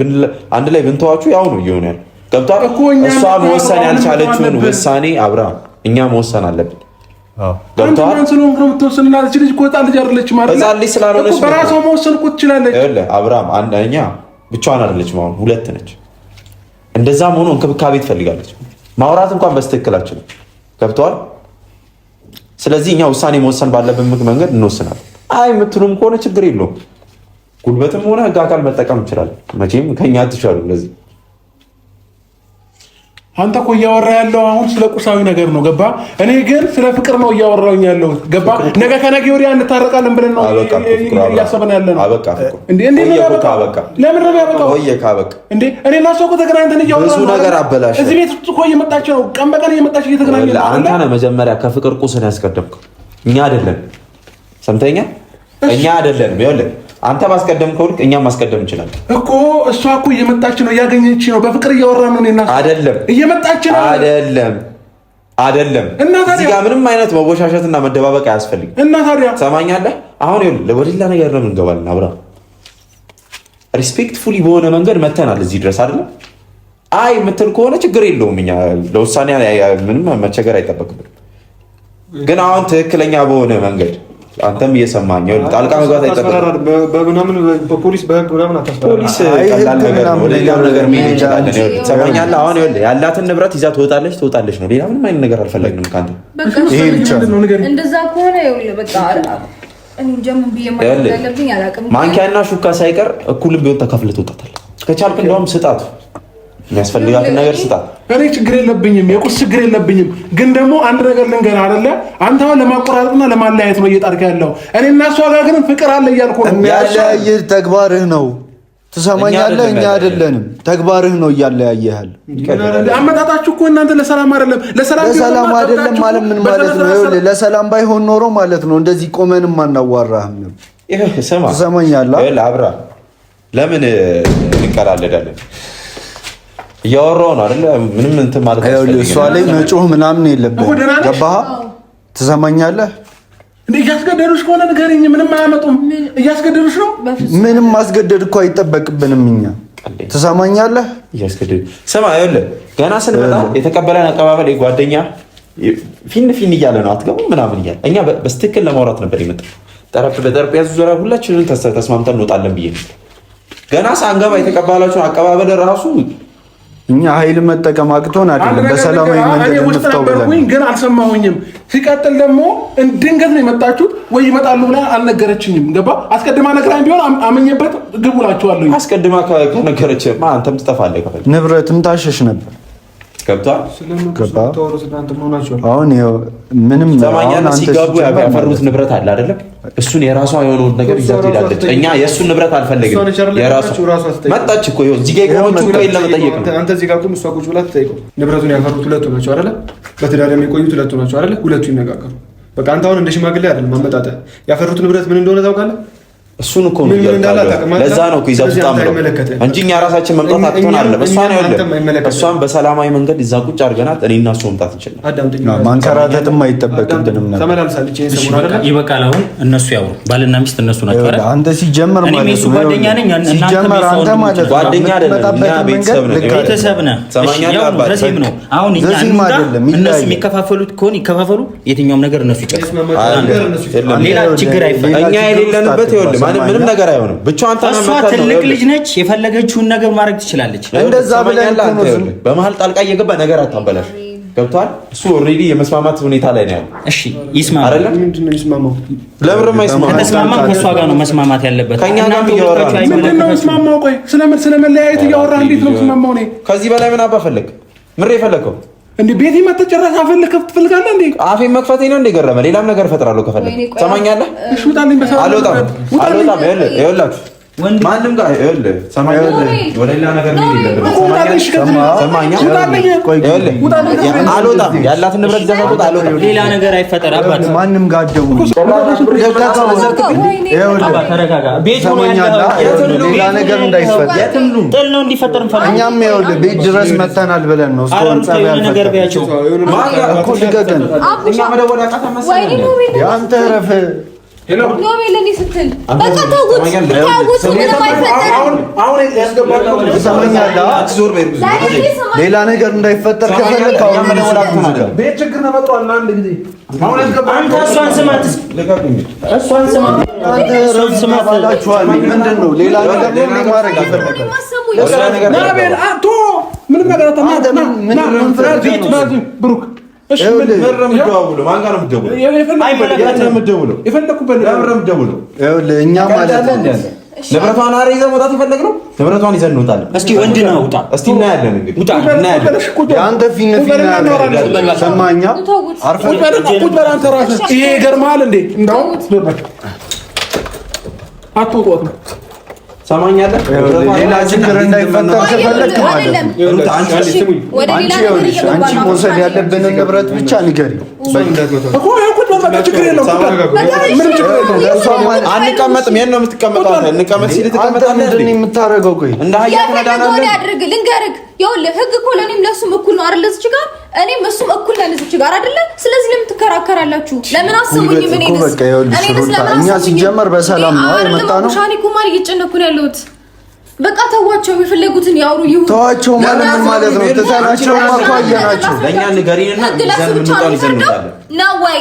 B: አንድ ላይ ብንተዋችሁ ያው ነው እየሆነ ያለው። ገብቷል? እሷ መወሰን ያልቻለችውን ውሳኔ አብርሃም እኛ መወሰን አለብን።
D: ገብቷል? በራሷ መወሰን እኮ ትችላለች።
B: አብርሃም አንደኛ ብቻዋን አይደለችም፣ አሁን ሁለት ነች። እንደዛም ሆኖ እንክብካቤ ትፈልጋለች። ማውራት እንኳን በስትክክላችን ገብቷል። ስለዚህ እኛ ውሳኔ መወሰን ባለብን መንገድ እንወስናለን። አይ የምትሉም ከሆነ ችግር የለውም። ጉልበትም ሆነ ህግ አካል መጠቀም እንችላለን። መቼም ከኛ አትሻሉ። ለዚህ
D: አንተ እኮ እያወራ ያለው አሁን ስለ ቁሳዊ ነገር ነው። ገባ? እኔ ግን ስለ ፍቅር ነው እያወራሁኝ ያለው። ገባ? ነገ ከነገ ወዲያ እንታረቃለን ብለን ነው እያሰብን ያለ ነው።
B: አበቃ ፍቅር
D: እንዴ? ለምን ነው ያበቃው? እንዴ እኔ እና እሷ እኮ ተገናኝተን እያወራን
B: ብዙ ነገር አበላሽ።
D: እዚህ ቤት እኮ እየመጣች ነው፣ ቀን በቀን እየመጣች እየተገናኘን ነው።
B: አንተ ነህ መጀመሪያ ከፍቅር ቁስን ያስቀደምከው፣ እኛ አይደለም። ሰምተኛ? እኛ አይደለም። ይኸውልህ አንተ ማስቀደምከው ልክ እኛም ማስቀደም እንችላለን
D: እኮ። እሷ እኮ እየመጣች ነው፣ እያገኘች ነው። በፍቅር እያወራን ነው። እኔና
B: አይደለም
D: እየመጣች ነው።
B: አይደለም። እዚህ ጋር ምንም አይነት መወሻሸትና መደባበቅ አያስፈልግም።
D: እና ታዲያ
B: ሰማኛለህ? አሁን ይኸውልህ ወደ ሌላ ነገር ለምን እንገባለን? አብርሃም ሪስፔክትፉሊ በሆነ መንገድ መተናል እዚህ ድረስ አይደለም። አይ የምትል ከሆነ ችግር የለውም። እኛ ለውሳኔ ምንም መቸገር አይጠበቅብንም። ግን አሁን ትክክለኛ በሆነ መንገድ አንተም እየሰማኝ ጣልቃ መግባት አይጠበቅም።
D: በምናምን በፖሊስ በህግ ምናምን
B: ፖሊስ ቀላል ነገር ነው። ሌላም ነገር ምን ይችላል? ሰማኛለህ? አሁን ይኸውልህ ያላትን ንብረት ይዛ ትወጣለች ነው። ሌላ ምንም አይነት ነገር አልፈለግንም ካንተ።
E: ይሄ ብቻ ነው። እንደዛ ከሆነ ይኸውልህ በቃ እንጀምር ብዬ ማለት ያለብኝ አላውቅም።
B: ማንኪያና ሹካ ሳይቀር እኩልም ቢሆን ተከፍለህ ትወጣታለህ። ከቻልክ እንደውም ስጣት፣ የሚያስፈልጋትን ነገር ስጣት።
D: እኔ ችግር የለብኝም፣ የቁስ ችግር የለብኝም። ግን ደግሞ አንድ ነገር ልንገርህ አይደለ? አንተ ለማቆራረጥና ለማለያየት ነው እየጣርክ ያለው። እኔ እና እሷ ጋር ግን ፍቅር አለ እያልኩ ነው።
C: የሚያለያይህ ተግባርህ ነው። ትሰማኛለህ? እኛ አይደለንም፣ ተግባርህ ነው እያለያየሃል።
D: አመጣጣችሁ እኮ እናንተ ለሰላም አይደለም። ለሰላም
C: አይደለም ማለት ምን ማለት ነው? ይኸውልህ ለሰላም ባይሆን ኖሮ ማለት ነው እንደዚህ ቆመንም አናዋራህም ነበር። ትሰማኛለህ?
B: አብራ ለምን እንቀላለዳለን? እያወራሁ ነው አይደለ? ምንም እንትን ማለት ነው።
C: እሷ ላይ መጮህ ምናምን የለብህም። ገባህ? ትሰማኛለህ?
D: እንዴ እያስገደዱሽ ከሆነ ንገሪኝ። ምንም አያመጡም። እያስገደዱሽ ነው።
C: ምንም ማስገደድ እኮ አይጠበቅብንም እኛ። ትሰማኛለህ?
B: እያስገደዱ ስማ፣ ይኸውልህ ገና ስንመጣ የተቀበለን አቀባበል የጓደኛ ፊን እያለ ነው አትገቡ ምናምን እያለ እኛ በስትክክል ለማውራት ነበር የመጣው። በጠረጴዛ ዙሪያ ሁላችንን ተስማምተን እንወጣለን ብዬ ነው። ገና ሳንገባ የተቀበላችሁን አቀባበል ራሱ
C: እኛ ኃይል መጠቀም አቅቶን አይደለም፣ በሰላማዊ መንገድ እንፍታው ብለን
D: ግን አልሰማሁኝም። ሲቀጥል ደግሞ ድንገት ነው የመጣችሁት ወይ ይመጣሉ ብላ አልነገረችኝም። ገባ? አስቀድማ ነግራኝ ቢሆን አመኘበት ግቡ እላችኋለሁ።
B: አስቀድማ ከነገረችማ አንተም ትጠፋለህ። ከፈለክ
C: ንብረትም ታሸሽ ነበር።
B: ገብቷል?
C: አሁን ምንም
B: ሰማኛና ሲጋቡ ያፈሩት ንብረት አለ አይደለም? እሱን የራሷ የሆነውን ነገር ይዛት ሄዳለች። እኛ የእሱን ንብረት አልፈለግም። የራሷ መጣች እኮ ይኸው እዚህ ጋር የቆመችው ብሎ ለመጠየቅ ነው።
F: አንተ እዚህ ጋር ቁም፣ እሷ ቁጭ ብላ ትጠይቀው። ንብረቱን ያፈሩት ሁለቱ ናቸው አይደለ? በትዳር የሚቆዩት ሁለቱ ናቸው አይደለ? ሁለቱ ይነጋገሩ። በቃ አንተ አሁን እንደ ሽማግሌ አይደለም ማመጣጠ ያፈሩት ንብረት ምን እንደሆነ ታውቃለህ?
B: እሱን እኮ ነው ለዛ ነው እኮ ይዛው ታምሩ እንጂ እኛ ራሳችን መምጣት አጥቶን አይደለም። እሷን በሰላማዊ መንገድ ይዛ ቁጭ አድርገናት እኔና እሱ መምጣት እንችላለን።
C: ማንከራተትም አይጠበቅብንም ነበር።
F: ተመላልሳለች።
A: ይበቃል። አሁን እነሱ ያው ባልና ሚስት እነሱ ናቸው አይደል?
C: አንተ ሲጀመር ማለት ነው
A: ጓደኛ ነኝ፣
C: አንተ ማለት
B: ጓደኛ አይደለም፣ እኛ
A: ቤተሰብ ነን። ያው ረሴም ነው። አሁን እኛ እነሱ የሚከፋፈሉት ከሆነ ይከፋፈሉ፣ የትኛውም ነገር እነሱ ይጨርሳሉ። ሌላ ችግር አይፈጠርም።
B: እኛ የሌለንበት ይኸውልህ ምንም ነገር አይሆንም። ብቻዋን
A: እሷ ትልቅ ልጅ ነች፣ የፈለገችውን ነገር ማድረግ ትችላለች።
C: እንደዛ ብለን
B: በመሀል ጣልቃ እየገባ ነገር አታበላሽ። ገብቷል? እሱ ኦልሬዲ የመስማማት ሁኔታ ላይ ነው ያለው።
A: እሺ ይስማማ
B: አይደለም?
F: ምንድነው ይስማማው?
B: ለብርም አይስማማም።
A: ከተስማማም ከእሷ ጋር ነው መስማማት ያለበት።
B: ከእኛ ጋር እያወራ
D: ምንድነው መስማማው? ቆይ ስለመለያየት እያወራ እንዴት ነው መስማማው? እኔ
B: ከዚህ በላይ ምን አባ ፈለግ? ምሬ የፈለከው
D: እንዴ ቤት መተጨረስ ትፈልጋለህ እንዴ?
B: አፌን መክፈቴ ነው እንደ ገረመ። ሌላም ነገር እፈጥራለሁ ከፈለግ። ሰማኛለህ?
D: እሺ ውጣልኝ።
B: አልወጣም። ይኸውላችሁ ማንም ጋር ይኸውልህ ወደ ሌላ ነገር አልወጣም። ያላትን ንብረት ዘመቁት አልወጣም።
A: ሌላ ነገር አይፈጠር። አባት
C: ማንም ጋር ደውል። ሌላ ነገር እንዳይፈጠር
A: ጥል ነው እንዲፈጠር እንፈልግ።
C: እኛም ይኸውልህ ቤት ድረስ መተናል ብለን ነው እስካሁን ጸብ ያልፈጠር እኮ ልቀቀን። አንተ ረፍ ሌላ ነገር እንዳይፈጠር ከፈለግ ምንድን ነው ሌላ ነገር ማድረግ የፈለገው? እኛ ማለት
B: ንብረቷን አረ ይዘን መውጣት የፈለግነው ንብረቷን ይዘን እንወጣለን።
A: እስኪ ወንድ ነው ውጣ።
B: እስቲ እናያለን። እንግዲህ
A: ውጣ እናያለን።
C: የአንተ ፊት ሰማኛ
D: ቁጭ በል አንተ ራስህ። ይሄ ይገርምሃል እንዴ? እንደውም አትወጣት ነው
B: ሰማኛለህ?
C: ሌላ ችግር እንዳይፈጠር ከፈለክ ማለት ነው አንቺ መውሰድ ያለብንን ንብረት ብቻ ንገሪኝ።
B: አንቀመጥም። የት ነው የምትቀመጠው? እንቀመጥ ሲል ትቀመጣለህ።
C: ምንድን ነው የምታደርገው? ቆይ
B: እንደ አህያ ትነዳናለህ።
E: ልንገርህ፣ ይኸውልህ ህግ እኮ ለእኔም ለእሱም እኩል ነው አይደል? እዚች ጋር እኔም እሱም እኩል ነን እዚች ጋር አይደለ? ስለዚህ ለምን ትከራከራላችሁ? ለምን አሰሙኝ?
C: እኛ ሲጀመር በሰላም ነው የመጣ ነው።
E: ሻኒ ኩማር እየጨነኩ ነው ያለሁት። በቃ ተዋቸው፣ የፈለጉትን ያውሩ ይሁን።
C: ተዋቸው ማለት ምን ማለት ነው? ተሳናቸው ማኳያናቸው
B: ለኛ ንገሪንና ይዘን ምንጣው ይዘን እንወጣለን
E: ነው ወይ?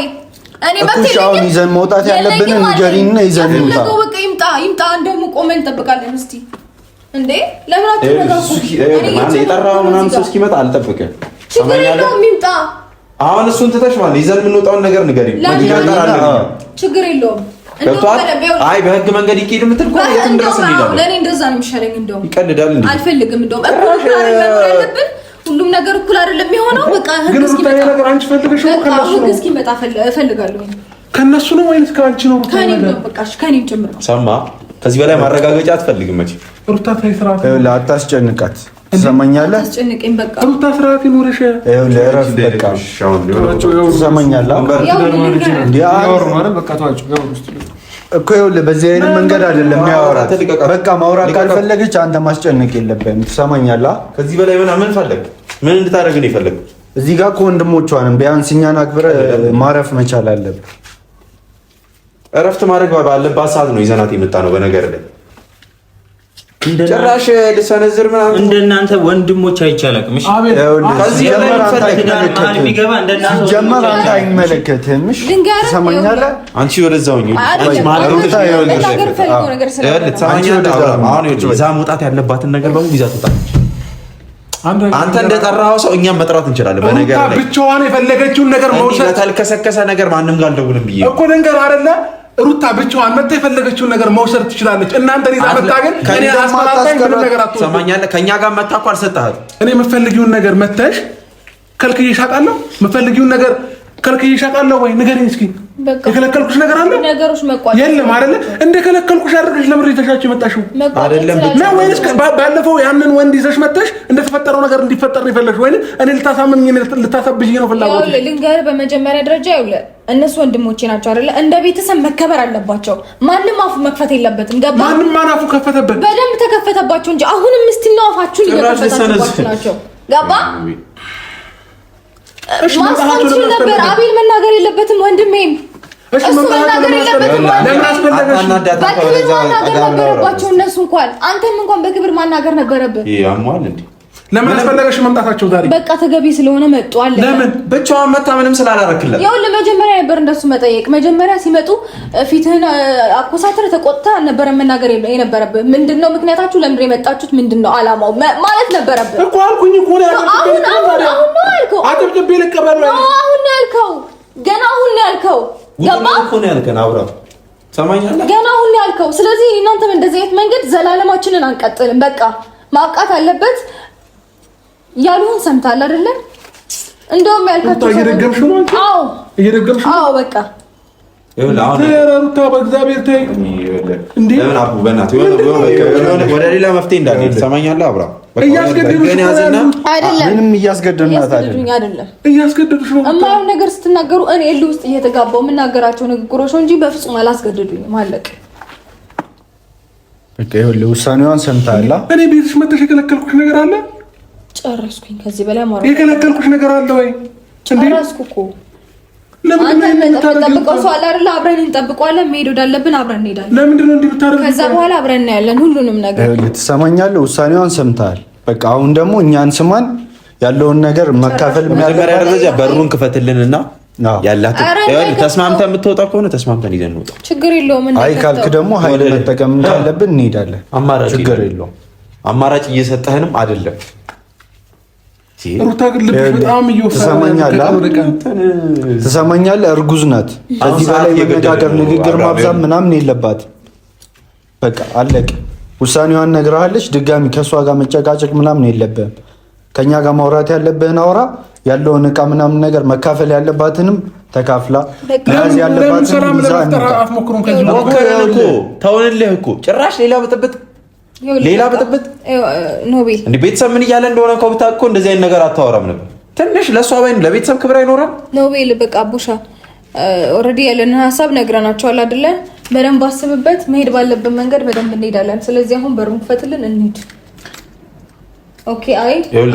E: እኔ
C: በኩሻውን ይዘን መውጣት ያለብንን ንገሪንና ይዘን እንውጣ።
E: በቃ ይምጣ። እንደውም ቆመን እንጠብቃለን። እስቲ እንዴ ለምን አትነጋገሩ?
B: ማን የጠራው ምናምን ሰው እስኪመጣ አልጠብቅም።
E: ችግር የለውም ይምጣ።
B: አሁን እሱን ትተሽ ማለት ይዘን የምንወጣውን ነገር ንገሪን።
E: ችግር የለውም።
B: ገብቷል? አይ በህግ መንገድ ይኬድ የምትል እኮ የትም ድረስ እንሄዳለን።
E: ለእኔ እንደዛ ነው የሚሻለኝ። እንደውም
B: ይቀልዳል እንዴ?
E: አልፈልግም። እንደውም እኩል አይደለም፣ ሁሉም ነገር እኩል አይደለም የሚሆነው። በቃ ህግ እስኪመጣ
D: ነገር አንቺ ፈልገሽ ነው ከነሱ ነው
E: እስኪመጣ እፈልጋለሁ።
D: ከነሱ ነው ወይስ ከአንቺ ነው?
E: ከኔ ነው። በቃ ከኔም ጭምር ነው።
B: ሰማ። ከዚህ በላይ ማረጋገጫ አትፈልግም መቼ?
D: ሩታ ታይ ስርዓት
C: አታስጨንቃት። ትሰማኛለህ?
E: አታስጨንቀኝ። በቃ
D: ሩታ ስርዓት ይኑርሽ።
C: ለእረፍ በቃ ትሰማኛለህ? እኮ ይኸውልህ በዚህ አይነት መንገድ አይደለም የሚያወራት። በቃ ማውራት ካልፈለገች አንተ ማስጨነቅ የለብህም። ትሰማኛለህ?
B: ከዚህ በላይ ምን ፈለግ? ምን እንድታደርግ ነው የፈለግ?
C: እዚህ ጋር ከወንድሞቿንም ቢያንስ እኛን አክብረህ ማረፍ መቻል አለብህ።
B: እረፍት ማድረግ ባለባት ሰዓት ነው ይዘናት የመጣ ነው። በነገር ላይ ጭራሽ ልሰነዝር ምናምን
A: እንደናንተ ወንድሞች አይቻልም። እሺ
B: ከዚህ በላይ
C: ጀመር አንተ አይመለከትህም። እሺ ትሰማኛለህ?
B: አንቺ ወደዛው ነው ይዛ መውጣት ያለባትን ነገር በሙሉ ይዛ ትወጣለች። አንተ እንደጠራኸው ሰው እኛም መጥራት እንችላለን። በነገር ላይ
D: ብቻዋን የፈለገችውን ነገር መውሰድ
B: ተልከሰከሰ ነገር ማንም ጋር አልደውልም ብዬ
D: እኮ ነገር አይደለ። ሩታ ብቻዋን መጣ የፈለገችውን ነገር መውሰድ ትችላለች። እናንተ ይዛ መጣ ግን እኔ አስፈላጊ ነገር አትወስድ።
B: ሰማኛለህ? ከኛ ጋር መጣ እኮ አልሰጣህም።
D: እኔ የምፈልጊውን ነገር መተሽ ከልክዬሽ አውቃለሁ። የምፈልጊውን ነገር ከልክዬሽ አውቃለሁ ወይ ንገሪኝ እስኪ። የከለከልኩሽ ነገር አለ?
E: ነገሮች መቋጨት
D: የለም አይደለ? እንደ ከለከልኩሽ አድርገሽ ለምን ይተሻችሁ የመጣሽው
B: አይደለም
D: ነው ወይስ ባለፈው ያንን ወንድ ይዘሽ መጥተሽ እንደተፈጠረው ነገር እንዲፈጠር ነው የፈለግሽ ወይ እኔ ልታሳምኝ ልታሰብኝ ነው ፍላጎት?
E: ልንገር፣ በመጀመሪያ ደረጃ ይኸውልህ እነሱ ወንድሞቼ ናቸው አይደለ? እንደ ቤተሰብ መከበር አለባቸው። ማንም አፉ መክፈት የለበትም። ገባ?
D: ማንም ማን አፉ ከፈተበት?
E: በደንብ ተከፈተባቸው እንጂ አሁንም እስቲል ነው አፋችሁን እየከፈታችሁ ናቸው። ገባ? ማስታወስ ነበር። አቤል መናገር የለበትም ወንድሜም እሱ መናገር የለበትም። በክብር ማናገር ነበረባቸው እነሱ እንኳን አንተም እንኳን በክብር ማናገር ነበረብህ።
B: ያሟል እንዴ?
D: ለምን አስፈለገሽ መምጣታቸው ዛሬ?
E: በቃ ተገቢ ስለሆነ መጡ አለ።
B: ለምን ብቻዋን መታ ምንም ስላላረክላት?
E: ያው ለመጀመሪያ ነበር እንደሱ መጠየቅ። መጀመሪያ ሲመጡ ፊትህን አኮሳተር ተቆጣ ነበር መናገር የነበረብህ። ምንድነው ምክንያታችሁ? ለምን የመጣችሁት? ምንድነው አላማው ማለት ነበረብህ
D: እኮ አልኩኝ እኮ ነው ያልከው።
E: አሁን ነው ያልከው።
D: አጥብቄ ልቀበል ነው
E: አሁን ነው ያልከው። ገና አሁን ነው ያልከው። ገባ
B: እኮ ነው ያልከን አብረው ሰማኛለህ?
E: ገና አሁን ነው ያልከው። ስለዚህ እናንተም እንደዚህ አይነት መንገድ ዘላለማችንን አንቀጥልም። በቃ ማብቃት አለበት። ያሉን ሰምታል አይደለ? እንደውም ያልካችሁ
D: እየደገምሽ ነው አንቺ?
E: አዎ
D: እየደገምሽ ነው።
E: አዎ በቃ
B: ይኸውልህ አሁን
D: ሩታ በእግዚአብሔር ተይ እንዴ!
B: ለምን አቡ በእናትህ ወደ ሌላ መፍትሄ እንዳንሄድ ሰማኛለህ? አብራ
D: እያስገደዱሽ
E: አይደለም።
C: ምንም እያስገደድናት
E: አይደለም።
D: እያስገደዱሽ ነው።
E: እማየው ነገር ስትናገሩ እኔ እልህ ውስጥ እየተጋባው የምናገራቸው ንግግሮች ነው እንጂ በፍጹም አላስገደዱኝም። አለቅ
C: በቃ ይኸውልህ ውሳኔዋን ሰምታላ።
D: እኔ ቤትሽ መተሽ የከለከልኩሽ ነገር አለ?
E: ጨረስኩኝ። ከዚህ በላይ ማውራት
D: የከለከልኩሽ ነገር አለ ወይ?
E: ጨረስኩ እኮ። አንተ የምንጠብቀው ሰው አለ አይደል? አብረን እንጠብቀዋለን። መሄድ ወዳለብን አብረን እንሄዳለን።
D: ለምንድን ነው እንዲህ ብታደርጊ?
E: ከዛ በኋላ አብረን እናያለን ሁሉንም ነገር።
C: ትሰማኛለህ? ውሳኔዋን ሰምታል። በቃ አሁን ደግሞ እኛን ስማን ያለውን ነገር መካፈል
B: መጀመሪያ ደረጃ በሩን ክፈትልንና ያላት ተስማምተን የምትወጣ ከሆነ ተስማምተን ይዘን እንውጣ።
E: ችግር የለውም።
C: አይ ካልክ ደግሞ ኃይል መጠቀም ካለብን እንሄዳለን።
B: ችግር የለውም። አማራጭ እየሰጠህንም አይደለም።
D: ሩታ ግን ልብሽ በጣም
C: ትሰማኛለህ? እርጉዝ ናት። ከዚህ በላይ መነጋገር ንግግር ማብዛት ምናምን የለባት። በቃ አለቅ። ውሳኔዋን ነግረሃለች። ድጋሚ ከእሷ ጋር መጨቃጨቅ ምናምን የለብህም። ከኛ ጋር ማውራት ያለብህን አውራ። ያለውን እቃ ምናምን ነገር መካፈል ያለባትንም ተካፍላ ያዝ ያለባትን
B: ተውንልህ እኮ ጭራሽ ሌላ ብጥብጥ
E: ኖቤል
B: እንዴ! ቤተሰብ ምን እያለ እንደሆነ እኮ ብታውቅ እኮ እንደዚህ አይነት ነገር አታወራም ነበር። ትንሽ ለእሷ ወይም ለቤተሰብ ክብር አይኖራል።
E: ኖቤል በቃ ቡሻ ኦልሬዲ ያለንን ሀሳብ ነግረናቸዋል አይደለ? በደንብ አስብበት። መሄድ ባለብን መንገድ በደንብ እንሄዳለን። ስለዚህ አሁን በሩን ክፈትልን እንሂድ። ኦኬ። አይ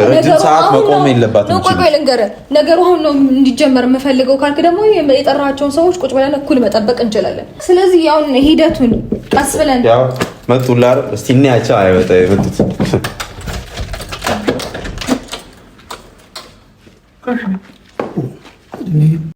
B: ረጅም ሰዓት መቆም የለባትም።
E: ቆይ ልንገርህ፣ ነገሩ አሁን ነው እንዲጀመር የምፈልገው ካልክ ደግሞ የጠራቸውን ሰዎች ቁጭ ብለን እኩል መጠበቅ እንችላለን። ስለዚህ ያው ሂደቱን ቀስ ብለን
B: ያው መጡላር እስቲ እናያቸው። አይወጣ የመጡት